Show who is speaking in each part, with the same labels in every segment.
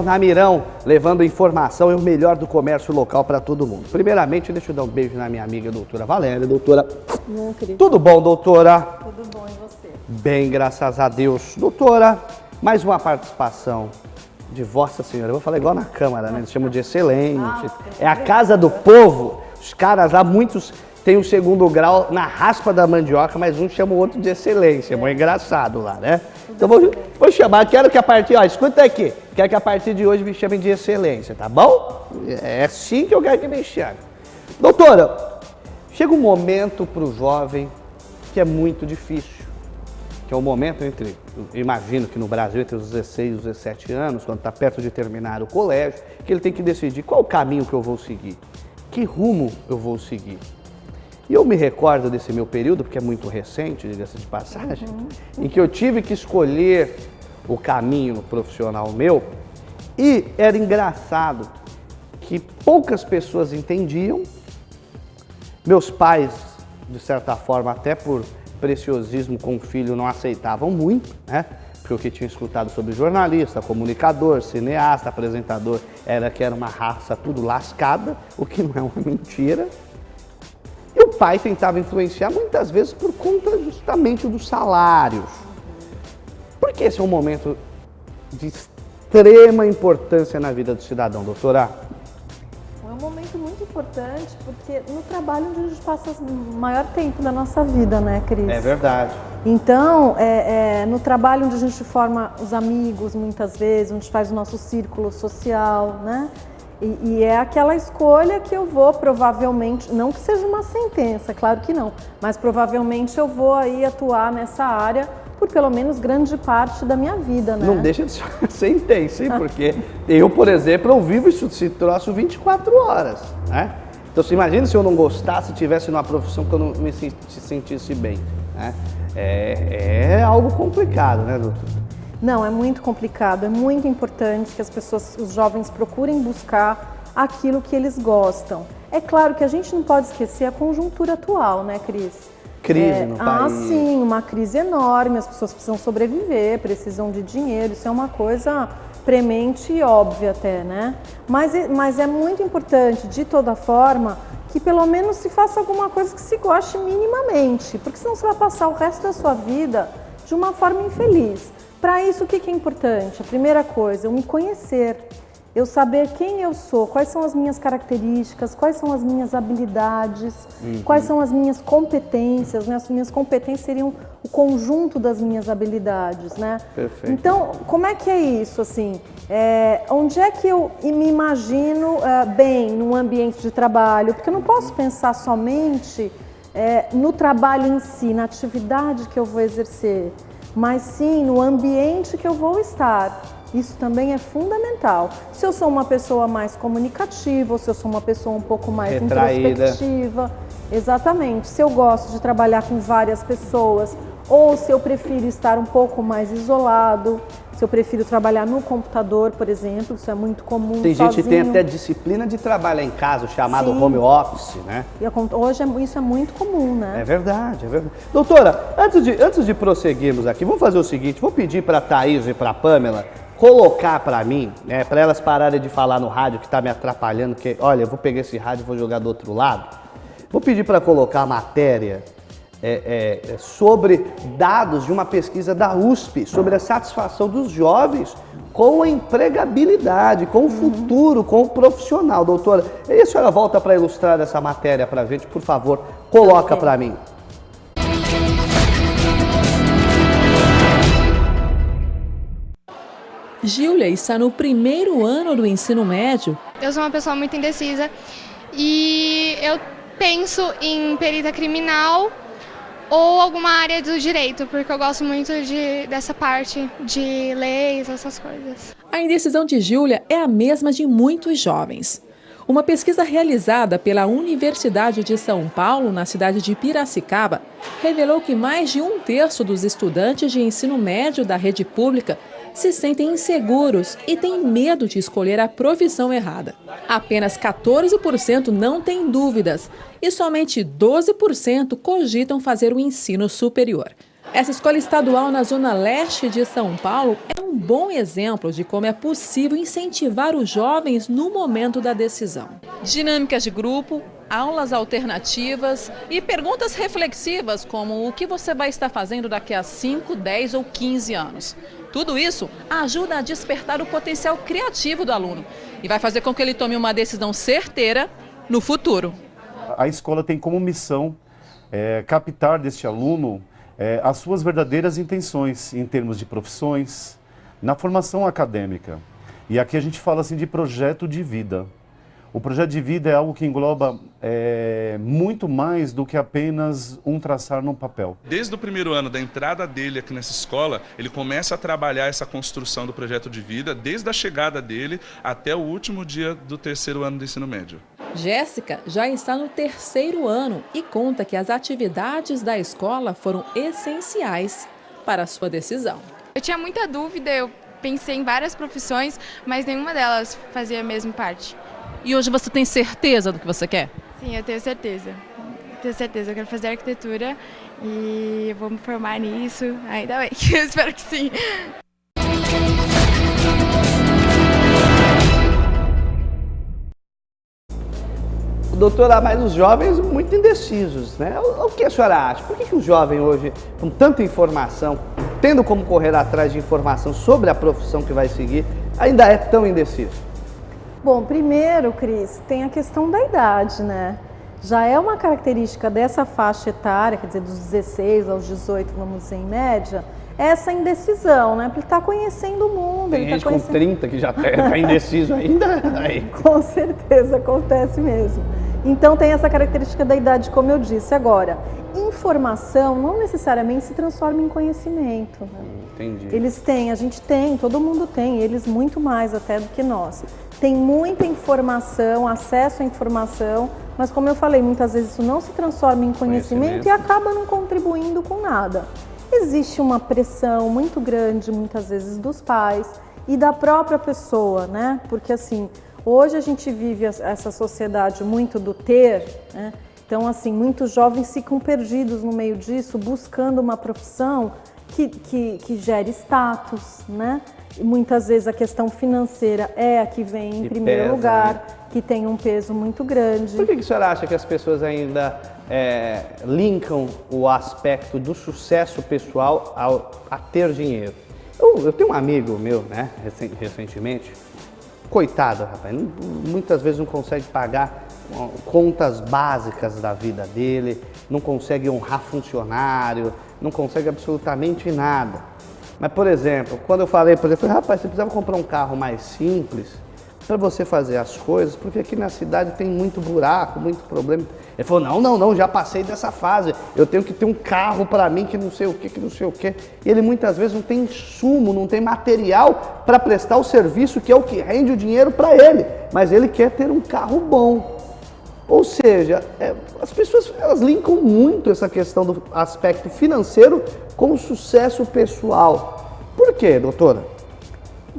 Speaker 1: Namirão, levando informação e o melhor do comércio local para todo mundo. Primeiramente, deixa eu dar um beijo na minha amiga doutora Valéria. Doutora, tudo bom, doutora?
Speaker 2: Tudo bom, e você?
Speaker 1: Bem, graças a Deus. Doutora, mais uma participação de Vossa Senhora. Eu vou falar igual na Câmara, né? Eles chamam de excelente. É a casa do povo. Os caras lá, muitos têm o segundo grau na raspa da mandioca, mas um chama o outro de excelência. É muito engraçado lá, né? Então vou chamar, quero que a partir, ó, escuta aqui, quero que a partir de hoje me chamem de excelência, tá bom? É assim que eu quero que me chamem. Doutora, chega um momento para o jovem que é muito difícil, que é o momento entre, imagino que no Brasil, entre os 16 e os 17 anos, quando está perto de terminar o colégio, que ele tem que decidir qual o caminho que eu vou seguir, que rumo eu vou seguir. E eu me recordo desse meu período, porque é muito recente, diga-se de passagem, em que eu tive que escolher o caminho profissional meu e era engraçado que poucas pessoas entendiam, meus pais, de certa forma, até por preciosismo com o filho, não aceitavam muito, né? Porque o que tinha escutado sobre jornalista, comunicador, cineasta, apresentador, era que era uma raça tudo lascada, o que não é uma mentira. E o pai tentava influenciar muitas vezes por conta justamente dos salários. Porque esse é um momento de extrema importância na vida do cidadão, doutora?
Speaker 2: É um momento muito importante porque no trabalho onde a gente passa o maior tempo da nossa vida, né, Cris?
Speaker 1: É verdade.
Speaker 2: Então, no trabalho onde a gente forma os amigos muitas vezes, onde faz o nosso círculo social, né? E é aquela escolha que eu vou provavelmente, não que seja uma sentença, claro que não, mas provavelmente eu vou aí atuar nessa área por pelo menos grande parte da minha vida, né?
Speaker 1: Não deixa de ser uma sentença, hein? Porque eu, por exemplo, eu vivo esse troço 24 horas, né? Então, você imagina se eu não gostasse, tivesse numa profissão que eu não me sentisse bem, né? É algo complicado, né, doutor?
Speaker 2: Não, é muito complicado, é muito importante que as pessoas, os jovens procurem buscar aquilo que eles gostam. É claro que a gente não pode esquecer a conjuntura atual, né, Cris?
Speaker 1: Crise no país.
Speaker 2: Sim, uma crise enorme, as pessoas precisam sobreviver, precisam de dinheiro, isso é uma coisa premente e óbvia até, né? Mas é muito importante, de toda forma, que pelo menos se faça alguma coisa que se goste minimamente, porque senão você vai passar o resto da sua vida de uma forma infeliz. Para isso, o que é importante? A primeira coisa, eu me conhecer, eu saber quem eu sou, quais são as minhas características, quais são as minhas habilidades, quais são as minhas competências, né? As minhas competências seriam o conjunto das minhas habilidades, né?
Speaker 1: Perfeito.
Speaker 2: Então, como é que é isso, assim? Onde é que eu me imagino bem num ambiente de trabalho? Porque eu não posso pensar somente no trabalho em si, na atividade que eu vou exercer, mas sim no ambiente que eu vou estar. Isso também é fundamental. Se eu sou uma pessoa mais comunicativa, ou se eu sou uma pessoa um pouco mais
Speaker 1: retraída,
Speaker 2: introspectiva, exatamente. Se eu gosto de trabalhar com várias pessoas, ou se eu prefiro estar um pouco mais isolado, se eu prefiro trabalhar no computador, por exemplo, isso é muito comum.
Speaker 1: Tem
Speaker 2: sozinho.
Speaker 1: gente que tem até disciplina de trabalhar em casa, o chamado
Speaker 2: Sim.
Speaker 1: home office, né?
Speaker 2: Hoje isso é muito comum, né?
Speaker 1: É verdade, é verdade. Doutora, antes de prosseguirmos aqui, vamos fazer o seguinte, vou pedir para a Thaís e para a Pamela colocar para mim, né, para elas pararem de falar no rádio que está me atrapalhando, que, olha, eu vou pegar esse rádio e vou jogar do outro lado. Vou pedir para colocar a matéria sobre dados de uma pesquisa da USP, sobre a satisfação dos jovens com a empregabilidade, com o futuro, com o profissional. Doutora, e a senhora volta para ilustrar essa matéria para a gente, por favor, coloca para mim.
Speaker 3: Júlia está no primeiro ano do ensino médio.
Speaker 4: Eu sou uma pessoa muito indecisa e eu penso em perita criminal ou alguma área do direito, porque eu gosto muito dessa parte de leis, essas coisas.
Speaker 3: A indecisão de Júlia é a mesma de muitos jovens. Uma pesquisa realizada pela Universidade de São Paulo, na cidade de Piracicaba, revelou que mais de 1/3 dos estudantes de ensino médio da rede pública se sentem inseguros e têm medo de escolher a profissão errada. Apenas 14% não têm dúvidas e somente 12% cogitam fazer o ensino superior. Essa escola estadual na zona leste de São Paulo é um bom exemplo de como é possível incentivar os jovens no momento da decisão. Dinâmicas de grupo, aulas alternativas e perguntas reflexivas como o que você vai estar fazendo daqui a 5, 10 ou 15 anos. Tudo isso ajuda a despertar o potencial criativo do aluno e vai fazer com que ele tome uma decisão certeira no futuro.
Speaker 5: A escola tem como missão captar deste aluno as suas verdadeiras intenções em termos de profissões, na formação acadêmica. E aqui a gente fala assim de projeto de vida. O projeto de vida é algo que engloba muito mais do que apenas um traçar num papel.
Speaker 6: Desde o primeiro ano da entrada dele aqui nessa escola, ele começa a trabalhar essa construção do projeto de vida, desde a chegada dele até o último dia do terceiro ano do ensino médio.
Speaker 3: Jéssica já está no terceiro ano e conta que as atividades da escola foram essenciais para a sua decisão.
Speaker 7: Eu tinha muita dúvida, eu pensei em várias profissões, mas nenhuma delas fazia mesmo parte.
Speaker 3: E hoje você tem certeza do que você quer?
Speaker 7: Sim, eu tenho certeza. Tenho certeza, eu quero fazer arquitetura e eu vou me formar nisso, ainda bem, eu espero que sim.
Speaker 1: Doutora, mas os jovens muito indecisos, né? O que a senhora acha? Por que o jovem hoje, com tanta informação, tendo como correr atrás de informação sobre a profissão que vai seguir, ainda é tão indeciso?
Speaker 2: Bom, primeiro, Cris, tem a questão da idade, né? Já é uma característica dessa faixa etária, quer dizer, dos 16 aos 18, vamos dizer, em média, essa indecisão, né? Porque ele está conhecendo o mundo.
Speaker 1: Tem gente com 30 que já está indeciso ainda. Aí.
Speaker 2: Com certeza, acontece mesmo. Então tem essa característica da idade, como eu disse. Agora, informação não necessariamente se transforma em conhecimento. Né?
Speaker 1: Entendi.
Speaker 2: Eles têm, a gente tem, todo mundo tem, eles muito mais até do que nós. Tem muita informação, acesso à informação, mas como eu falei, muitas vezes isso não se transforma em conhecimento e acaba não contribuindo com nada. Existe uma pressão muito grande, muitas vezes, dos pais e da própria pessoa, né? Porque assim, hoje a gente vive essa sociedade muito do ter, né? Então assim, muitos jovens ficam perdidos no meio disso, buscando uma profissão que gere status, né? E muitas vezes a questão financeira é a que vem em primeiro lugar, né? Que tem um peso muito grande.
Speaker 1: Por que a senhora acha que as pessoas ainda linkam o aspecto do sucesso pessoal a ter dinheiro? Eu tenho um amigo meu, né, recentemente, coitado, rapaz, muitas vezes não consegue pagar contas básicas da vida dele, não consegue honrar funcionário, não consegue absolutamente nada. Mas, por exemplo, quando eu falei para ele, rapaz, você precisava comprar um carro mais simples para você fazer as coisas, porque aqui na cidade tem muito buraco, muito problema. Ele falou, não, já passei dessa fase, eu tenho que ter um carro para mim que não sei o que. E ele muitas vezes não tem insumo, não tem material para prestar o serviço que é o que rende o dinheiro para ele, mas ele quer ter um carro bom. Ou seja, as pessoas elas linkam muito essa questão do aspecto financeiro com o sucesso pessoal. Por quê, doutora?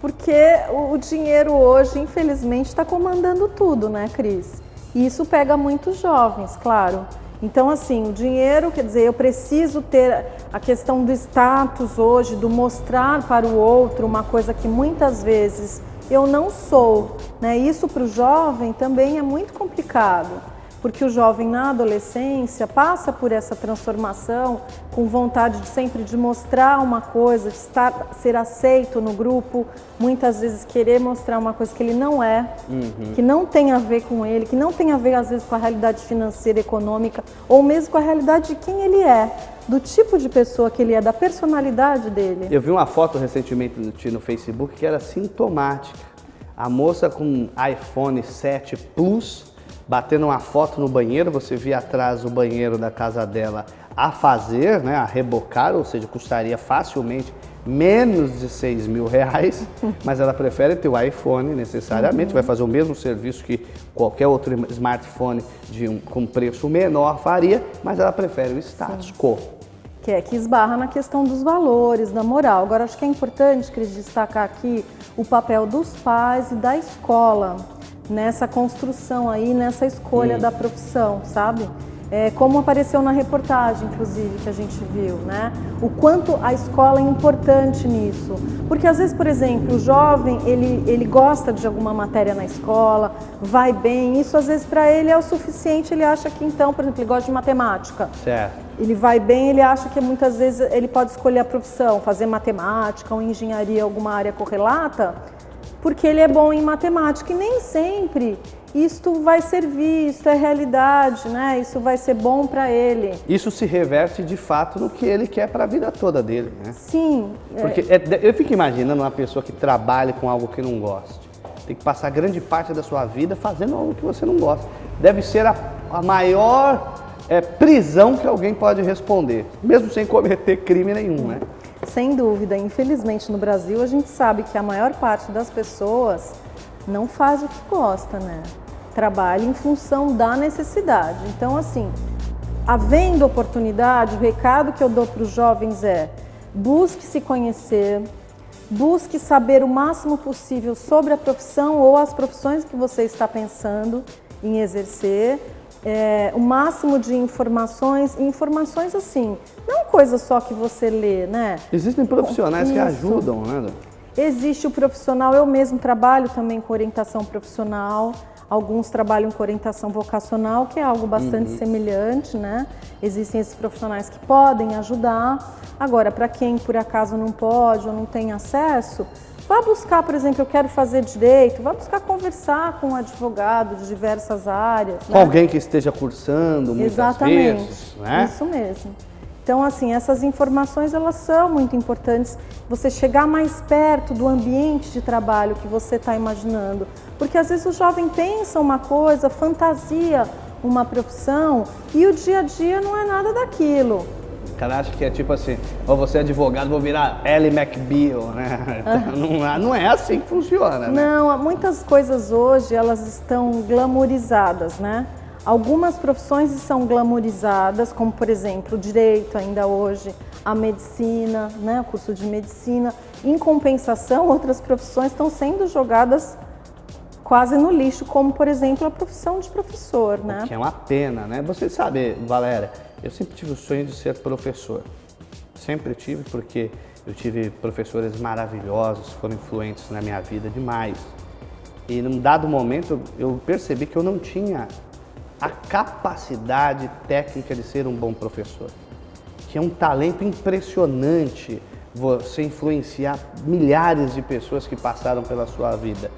Speaker 2: Porque o dinheiro hoje, infelizmente, está comandando tudo, né, Cris? E isso pega muitos jovens, claro. Então, assim, o dinheiro, quer dizer, eu preciso ter a questão do status hoje, do mostrar para o outro uma coisa que muitas vezes eu não sou, né? Isso para o jovem também é muito complicado, porque o jovem na adolescência passa por essa transformação com vontade sempre de mostrar uma coisa, de ser aceito no grupo, muitas vezes querer mostrar uma coisa que ele não é, que não tem a ver com ele, que não tem a ver às vezes com a realidade financeira, econômica, ou mesmo com a realidade de quem ele é, do tipo de pessoa que ele é, da personalidade dele.
Speaker 1: Eu vi uma foto recentemente no Facebook que era sintomática. A moça com iPhone 7 Plus batendo uma foto no banheiro, você via atrás o banheiro da casa dela a fazer, né, a rebocar, ou seja, custaria facilmente menos de R$6.000, mas ela prefere ter o iPhone necessariamente, vai fazer o mesmo serviço que qualquer outro smartphone com preço menor faria, mas ela prefere o status quo.
Speaker 2: Que esbarra na questão dos valores, da moral. Agora, acho que é importante, Cris, destacar aqui o papel dos pais e da escola nessa construção aí, nessa escolha da profissão, sabe? como apareceu na reportagem, inclusive, que a gente viu, né? O quanto a escola é importante nisso. Porque às vezes, por exemplo, o jovem, ele gosta de alguma matéria na escola, vai bem, isso às vezes para ele é o suficiente, ele acha que então, por exemplo, ele gosta de matemática.
Speaker 1: Certo.
Speaker 2: Ele vai bem, ele acha que muitas vezes ele pode escolher a profissão, fazer matemática ou engenharia, alguma área correlata, porque ele é bom em matemática. E nem sempre isto vai servir, isso é realidade, né? Isso vai ser bom para ele.
Speaker 1: Isso se reverte de fato no que ele quer para a vida toda dele, né?
Speaker 2: Sim.
Speaker 1: Porque eu fico imaginando uma pessoa que trabalha com algo que não gosta. Tem que passar grande parte da sua vida fazendo algo que você não gosta. Deve ser a maior prisão que alguém pode responder, mesmo sem cometer crime nenhum, né?
Speaker 2: Sem dúvida. Infelizmente, no Brasil, a gente sabe que a maior parte das pessoas não faz o que gosta, né? Trabalha em função da necessidade. Então, assim, havendo oportunidade, o recado que eu dou para os jovens é: busque se conhecer, busque saber o máximo possível sobre a profissão ou as profissões que você está pensando em exercer, o máximo de informações assim, não coisa só que você lê, né?
Speaker 1: Existem profissionais que ajudam, né?
Speaker 2: Existe o profissional, eu mesmo trabalho também com orientação profissional, alguns trabalham com orientação vocacional, que é algo bastante semelhante, né? Existem esses profissionais que podem ajudar. Agora, para quem por acaso não pode ou não tem acesso, vá buscar, por exemplo, eu quero fazer direito, vá buscar conversar com um advogado de diversas áreas.
Speaker 1: Com alguém que esteja cursando muitas vezes, né?
Speaker 2: Isso mesmo. Então, assim, essas informações, elas são muito importantes, você chegar mais perto do ambiente de trabalho que você está imaginando. Porque às vezes o jovem pensa uma coisa, fantasia uma profissão e o dia a dia não é nada daquilo.
Speaker 1: O cara acha que é tipo assim, ou você é advogado, vou virar Ally McBeal, né? Não é assim que funciona, né?
Speaker 2: Não, muitas coisas hoje, elas estão glamourizadas, né? Algumas profissões são glamourizadas, como por exemplo o direito ainda hoje, a medicina, né, o curso de medicina. Em compensação, outras profissões estão sendo jogadas quase no lixo, como por exemplo a profissão de professor, né?
Speaker 1: Que é uma pena, né? Você sabe, Valéria, eu sempre tive o sonho de ser professor. Sempre tive, porque eu tive professores maravilhosos, foram influentes na minha vida demais. E num dado momento eu percebi que eu não tinha a capacidade técnica de ser um bom professor, que é um talento impressionante você influenciar milhares de pessoas que passaram pela sua vida.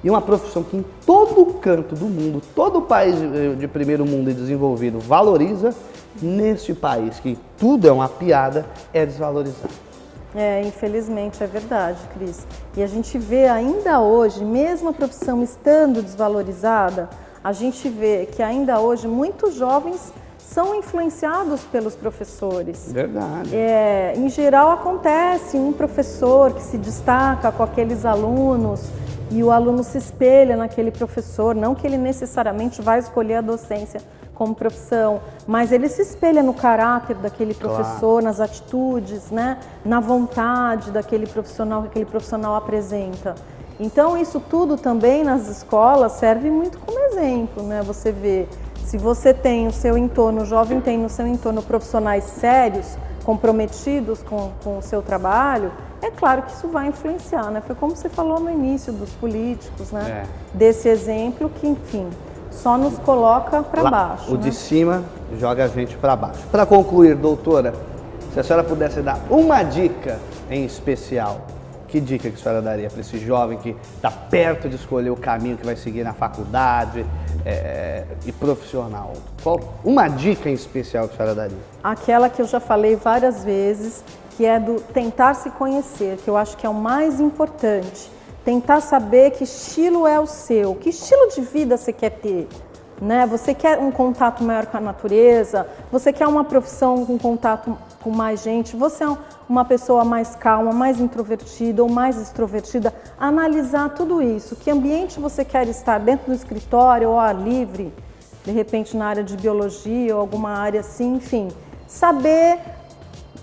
Speaker 1: E uma profissão que em todo canto do mundo, todo país de primeiro mundo e desenvolvido valoriza, neste país que tudo é uma piada, é desvalorizado.
Speaker 2: Infelizmente é verdade, Cris. E a gente vê ainda hoje, mesmo a profissão estando desvalorizada, a gente vê que ainda hoje muitos jovens são influenciados pelos professores.
Speaker 1: Verdade.
Speaker 2: Em geral acontece um professor que se destaca com aqueles alunos e o aluno se espelha naquele professor, não que ele necessariamente vai escolher a docência como profissão, mas ele se espelha no caráter daquele professor, claro, nas atitudes, né? Na vontade daquele profissional que aquele profissional apresenta. Então isso tudo também nas escolas serve muito como exemplo, né? Você vê, se você tem o seu entorno, o jovem tem no seu entorno profissionais sérios, comprometidos com o seu trabalho, é claro que isso vai influenciar, né? Foi como você falou no início dos políticos, né? Desse exemplo que, enfim, só nos coloca para baixo.
Speaker 1: O de cima joga a gente para baixo. Para concluir, doutora, se a senhora pudesse dar uma dica em especial, que dica que a senhora daria para esse jovem que está perto de escolher o caminho que vai seguir na faculdade e profissional? Uma dica em especial que a senhora daria? Aquela que eu já falei várias vezes, que é do tentar se conhecer, que eu acho que é o mais importante. Tentar saber que estilo é o seu, que estilo de vida você quer ter, né? Você quer um contato maior com a natureza, você quer uma profissão com contato com mais gente, você é uma pessoa mais calma, mais introvertida ou mais extrovertida. Analisar tudo isso, que ambiente você quer estar, dentro do escritório ou ao ar livre, de repente na área de biologia ou alguma área assim, enfim. Saber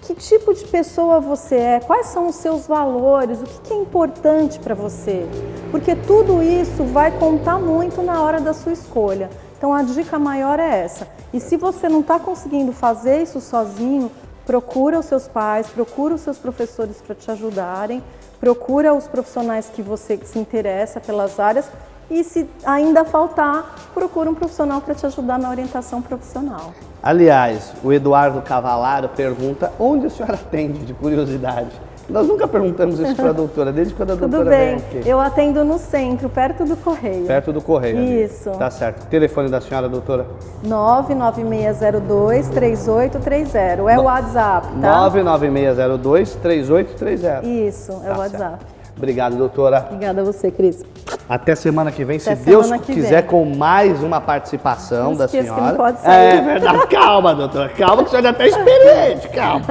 Speaker 1: que tipo de pessoa você é, quais são os seus valores, o que é importante para você, porque tudo isso vai contar muito na hora da sua escolha.
Speaker 2: Então a dica maior é essa. E se você não está conseguindo fazer isso sozinho, procura os seus pais, procura os seus professores para te ajudarem, procura os profissionais que você se interessa pelas áreas e se ainda faltar, procura um profissional para te ajudar na orientação profissional.
Speaker 1: Aliás, o Eduardo Cavalaro pergunta onde a senhora atende, de curiosidade. Nós nunca perguntamos isso para a doutora, desde quando a doutora vem aqui.
Speaker 2: Tudo bem, eu atendo no centro, perto do Correio.
Speaker 1: Perto do Correio.
Speaker 2: Isso.
Speaker 1: Ali. Tá certo. Telefone da senhora, doutora?
Speaker 2: 99602-3830. É o WhatsApp, tá?
Speaker 1: 99602-3830.
Speaker 2: Isso, é
Speaker 1: Tá
Speaker 2: o WhatsApp.
Speaker 1: Obrigado, doutora.
Speaker 2: Obrigada a você, Cris.
Speaker 1: Até semana que vem, se
Speaker 2: Até
Speaker 1: Deus
Speaker 2: semana que
Speaker 1: quiser,
Speaker 2: vem.
Speaker 1: com mais uma participação da
Speaker 2: esqueça que
Speaker 1: senhora.
Speaker 2: não pode sair.
Speaker 1: É verdade. Calma, doutora. Calma, que a senhora já está experiente. Calma.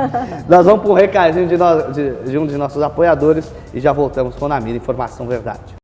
Speaker 1: Nós vamos para um recadinho de um de nossos apoiadores e já voltamos com Na Mira Informação Verdade.